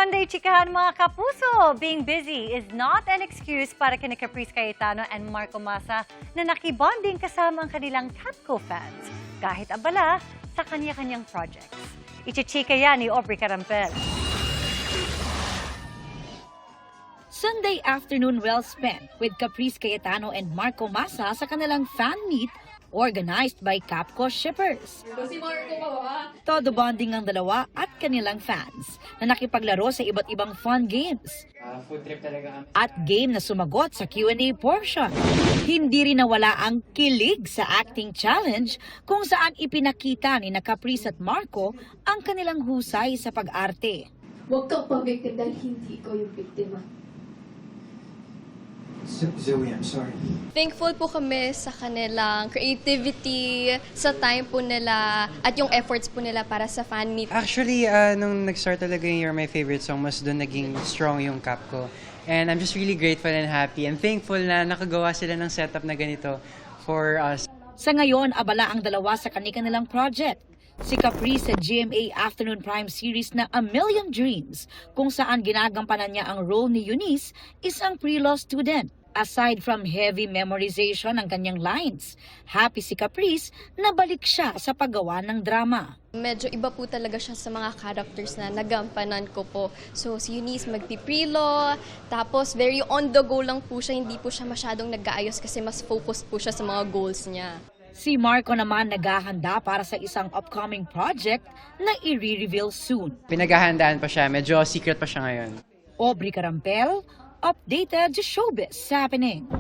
Sunday chikahan mga kapuso! Being busy is not an excuse para kina Caprice Cayetano and Marco Massa na nakibonding kasama ang kanilang Capco fans kahit abala sa kanya-kanyang projects. Ichichika yan ni Aubrey Carampel. Sunday afternoon well spent with Caprice Cayetano and Marco Massa sa kanilang fan meet organized by Capco shippers. Todo bonding ang dalawa at kanilang fans na nakipaglaro sa iba't ibang fun games. Food trip talaga. At game na sumagot sa Q&A portion. Hindi rin nawala ang kilig sa acting challenge kung saan ipinakita ni na Caprice at Marco ang kanilang husay sa pag-arte. Huwag kang pabiktim dahil hindi ikaw yung biktima. Zoe, I'm sorry. Thankful po kami sa kanilang creativity, sa time po nila, at yung efforts po nila para sa fan meet. Actually, nung nag-start talaga yung You're My Favorite Song, mas doon naging strong yung Capco. And I'm just really grateful and happy and thankful na nakagawa sila ng setup na ganito for us. Sa ngayon, abala ang dalawa sa kanilang project. Si Caprice sa GMA Afternoon Prime series na A Million Dreams, kung saan ginagampanan niya ang role ni Eunice, isang pre-law student. Aside from heavy memorization ng kanyang lines, happy si Caprice na balik siya sa paggawa ng drama. Medyo iba po talaga siya sa mga characters na nagampanan ko po. So si Eunice magpiprilo, tapos very on the go lang po siya, hindi po siya masyadong nag-aayos kasi mas focused po siya sa mga goals niya. Si Marco naman naghahanda para sa isang upcoming project na i-reveal soon. Pinaghahandaan pa siya, medyo secret pa siya ngayon. Aubrey Carampel, updated sa showbiz happening.